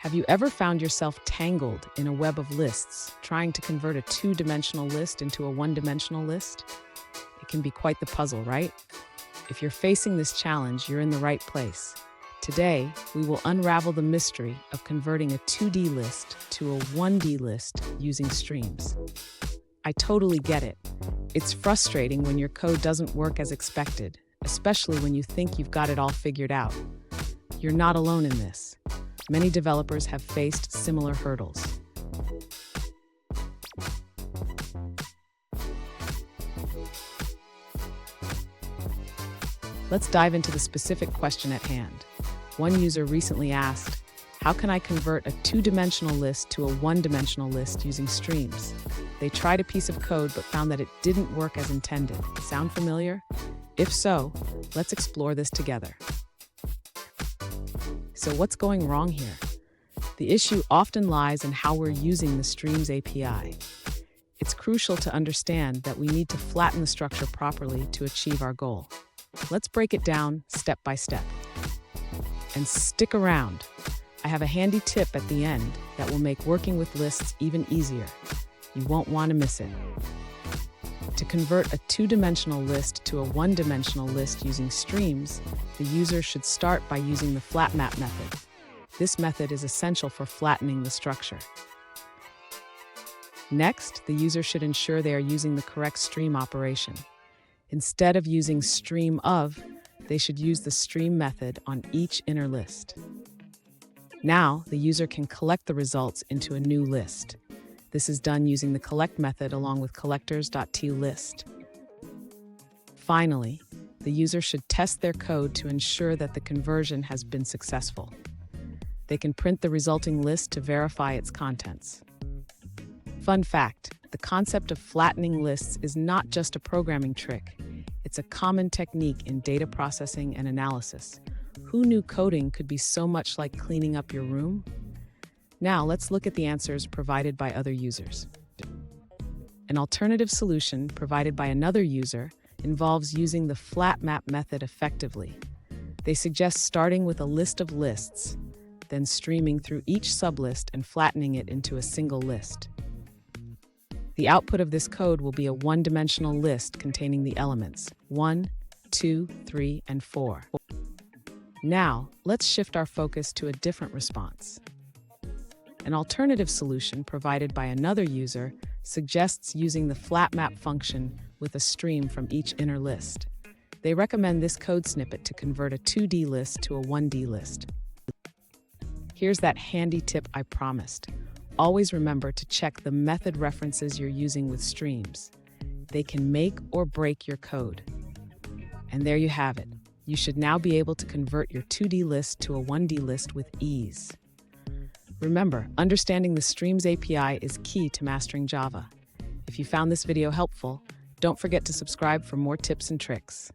Have you ever found yourself tangled in a web of lists, trying to convert a two-dimensional list into a one-dimensional list? It can be quite the puzzle, right? If you're facing this challenge, you're in the right place. Today, we will unravel the mystery of converting a 2D list to a 1D list using streams. I totally get it. It's frustrating when your code doesn't work as expected, especially when you think you've got it all figured out. You're not alone in this. Many developers have faced similar hurdles. Let's dive into the specific question at hand. One user recently asked, how can I convert a two-dimensional list to a one-dimensional list using streams? They tried a piece of code but found that it didn't work as intended. Sound familiar? If so, let's explore this together. So what's going wrong here? The issue often lies in how we're using the Streams API. It's crucial to understand that we need to flatten the structure properly to achieve our goal. Let's break it down step by step. And stick around. I have a handy tip at the end that will make working with lists even easier. You won't want to miss it. To convert a two-dimensional list to a one-dimensional list using streams, the user should start by using the flat map method. This method is essential for flattening the structure. Next, the user should ensure they are using the correct stream operation. Instead of using stream of, they should use the stream method on each inner list. Now, the user can collect the results into a new list. This is done using the collect method along with collectors.toList. Finally, the user should test their code to ensure that the conversion has been successful. They can print the resulting list to verify its contents. Fun fact, the concept of flattening lists is not just a programming trick. It's a common technique in data processing and analysis. Who knew coding could be so much like cleaning up your room? Now let's look at the answers provided by other users. An alternative solution provided by another user involves using the flat map method effectively. They suggest starting with a list of lists, then streaming through each sublist and flattening it into a single list. The output of this code will be a one-dimensional list containing the elements 1, 2, 3, and 4. Now, let's shift our focus to a different response. An alternative solution provided by another user suggests using the flat map function with a stream from each inner list. They recommend this code snippet to convert a 2D list to a 1D list. Here's that handy tip I promised. Always remember to check the method references you're using with streams. They can make or break your code. And there you have it. You should now be able to convert your 2D list to a 1D list with ease. Remember, understanding the Streams API is key to mastering Java. If you found this video helpful, don't forget to subscribe for more tips and tricks.